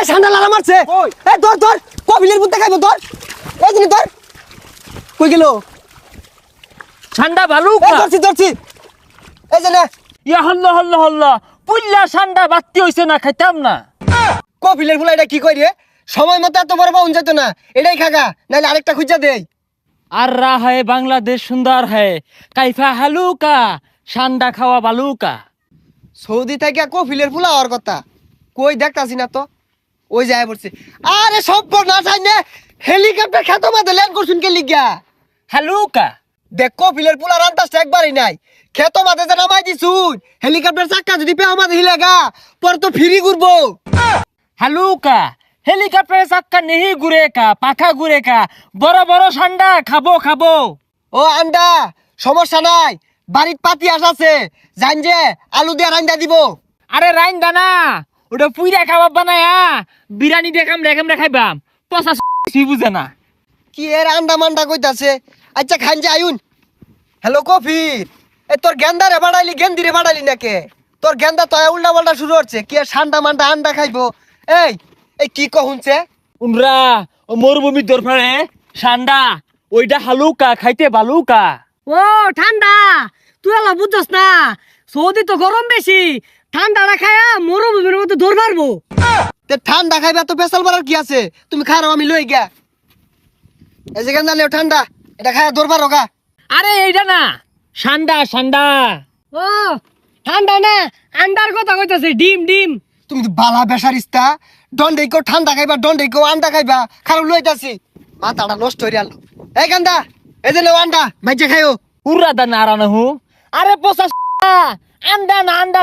এই ঠান্ডা লাগা মারছে এই ধর ধর কপিলের বুতে খাইবো ধর এই জিনি ধর কই গেল ঠান্ডা ভালো এই ধরছি ধরছি এই যে না ইয়া হল্লা হল্লা হল্লা পুল্লা ঠান্ডা বাত্তি হইছে না খাইতাম না কপিলের ফুলা এটা কি কই রে সময় মতো এত বড় পাউন যেত না এটাই খাগা নাইলে আরেকটা খুঁজা দেই আর রা হ্যায় বাংলাদেশ সুন্দর হ্যায় কাইফা হালুকা ঠান্ডা খাওয়া বালুকা সৌদি থেকে কপিলের ফুলা হওয়ার কথা কই দেখতাছি না তো ওই যায় পড়ছে আরে সব না চাই না হেলিকপ্টার খেতো মাঝে ল্যান্ড করছুন কে লিগা হালুকা দেখ কপিলের ফুলা রান্তাসটা একবারই নাই খেতো মাঝে যে নামাই দিছুন হেলিকপ্টার চাক্কা যদি পেও মাঝে হিলেগা পর তো ফিরি ঘুরবো হালুকা হেলিকপ্টারে চাক্কা নেহি ঘুরে কা পাখা ঘুরে কা বড় বড় ঠান্ডা খাবো খাবো ও আন্ডা সমস্যা নাই বাড়ির পাতি আছে জান যে আলু দিয়ে রান্দা দিব আরে রাইন দানা ওটা পুইরা খাবার বানায়া বিরিয়ানি দেখাম রেখাম রেখাইবাম পচা বুঝে না কি এর আন্ডা মান্ডা কইতাছে আচ্ছা খান যে আয়ুন হ্যালো কফির এ তোর গেন্দারে বাড়াইলি গেন্দিরে বাড়াইলি নাকে তোর গেন্দা তো উল্টা পাল্টা শুরু হচ্ছে কি আর ঠান্ডা মান্ডা আন্ডা খাইবো এই এই কি কহুনছে উমরা ও মরুভূমির দরফারে ঠান্ডা ওইটা হালুকা খাইতে বালুকা ও ঠান্ডা তুই আলা বুঝছস না সৌদি তো গরম বেশি ঠান্ডাটা খায়া মরুভূমির মতো দৌড় মারবো তে ঠান্ডা খাইবে তো পেশাল বাড়ার কি আছে তুমি খারাও আমি লই গিয়া এই যে গেন্দা লেও ঠান্ডা এটা খায়া দরবার রোগা আরে এইটা না ঠান্ডা ঠান্ডা ও ঠান্ডা না আন্ডার কথা কইতাছে ডিম ডিম তুমি তো বালা বেসারিস্তা দন্ডে কেউ ঠান্ডা খাইবা দন্ডে কেউ আন্ডা খাইবা খারাপ লইতাছি মাথাটা নষ্ট হয়ে গেল এই গান্দা এই যে লেও আন্ডা ভাইজা খাইও উড়া দানা আরানা হু আরে পচা আন্ডা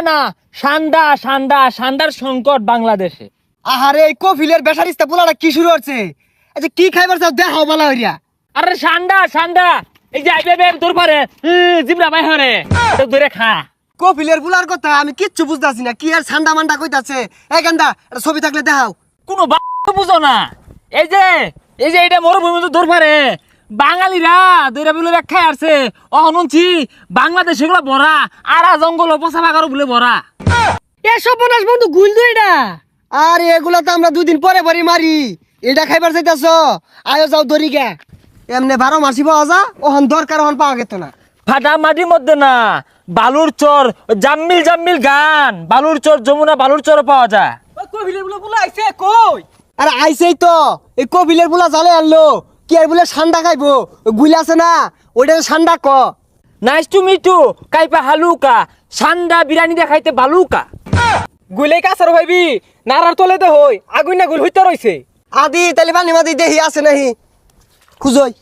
না ঠান্ডা ঠান্ডা ঠান্ডার সংকট বাংলাদেশে আহারে এই কফিলের বেসারিস্তা পোলাটা কি শুরু হচ্ছে আচ্ছা কি খাইবার চাও দেখাও বালা হইয়া আরে ঠান্ডা ঠান্ডা এই যে আইবে তোর পারে জিবরা ভাই হরে তো ধরে খা কফিলের পোলার কথা আমি কিচ্ছু বুঝতাছি না কি আর ঠান্ডা মান্ডা কইতাছে এই গান্দা এটা ছবি থাকলে দেখাও কোনো বুঝো না এই যে এটা মরুভূমি তো ধর পারে বাঙালিরা দইরা বলে ব্যাখ্যা আসছে অহনছি বাংলাদেশ এগুলো ভরা আরা জঙ্গল পচা বাগারও বলে ভরা এসব বনাস বন্ধু গুল দুই না আর এগুলা তো আমরা দুদিন পরে পরে মারি এটা খাইবার চাইতাছ আয়ো যাও দরি গে এমনি 12 মাসি পাওয়া যা ওহন দরকার ওহন পাওয়া গেত না ফাটা মাটির মধ্যে না বালুর চর জাম্মিল গান বালুর চর যমুনা বালুর চর পাওয়া যায় কবিলে বলে বলে আইছে কই আরে আইছেই তো এই কপিলের পোলা জালে আনলো কি আর বলে ঠান্ডা খাইবো গুলি আছে না ওইটা ঠান্ডা ক নাইস টু মিট ইউ কাইপা হালুকা ঠান্ডা বিরিয়ানি দেখাইতে বালুকা গুলে কাছার ভাইবি নারার তলে দে হই আগুন না গুল হইতে রইছে আদি তাহলে পানি মাদি দেহি আছে নাহি খুঁজই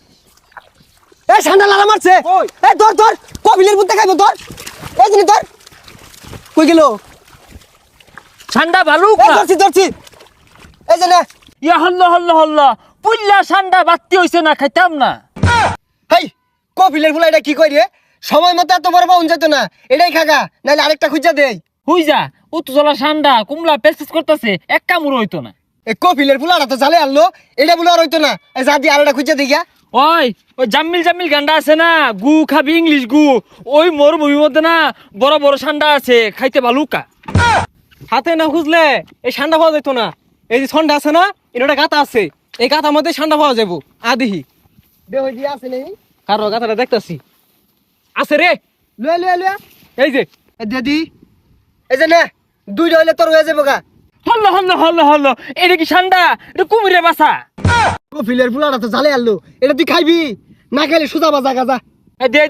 এই ঠান্ডা লাগা মারছে এই ধর ধর কপিলের বুতে খাইবো ধর এই জিনি ধর কই গেল ঠান্ডা এই বালুকা ধরছি ধরছি এই যে না ইয়া হল্লা পুল্লা ঠান্ডা বাত্তি হইছে না খাইতাম না হেই কপিলের ফুলা এটা কি কই রে সময় মতো এত বড় পাউন যেত না এটাই খাগা নাইলে আরেকটা খুঁজা দেই হুই যা উত্তজলা ঠান্ডা কুমলা পেসপেস করতেছে এক কামড় হইতো না এই কপিলের ফুলাটা তো জালে আনলো এটা বলে আর হইতো না এই যা দিয়ে আরেকটা খুঁজা দেই গা ওই জাম্মিল গান্ডা আছে না গু খাবি ইংলিশ গু ওই মরুভূমির মধ্যে না বড় বড় ঠান্ডা আছে খাইতে বালুকা হাতে না খুঁজলে এই ঠান্ডা পাওয়া যেত না এই যে ঠান্ডা আছে না এটা গাতা আছে এই গাতার মধ্যে ঠান্ডা পাওয়া যাবো আদিহি দে হই দিয়া আছে নেই কারো গাতাটা দেখতাছি আছে রে লয়ে লয়ে লয়ে এই যে এই দিদি এই যে না দুইটা হইলে তোর হয়ে যাবো গা হল্ল এটা কি ঠান্ডা এটা কুমিরের বাসা কপিলের ফুলাটা তো জালে আনলো এটা তুই খাইবি না খাইলে সুজা বাজা গাজা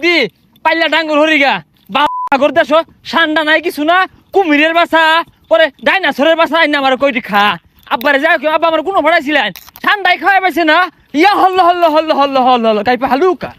দি পাল্লা ডাঙ্গুর হরিগা বাগর দেশ ঠান্ডা নাই কিছু না কুমিরের বাসা পরে ডাইনাসরের বাসা আইনা আমার কইটি খা আব্বারে যাও কেউ আব্বা আমার কোনো ভাড়াইছিলেন ঠান্ডায় খাওয়াই পাইছে না ইয়া হল্ল কাইপা হালুকা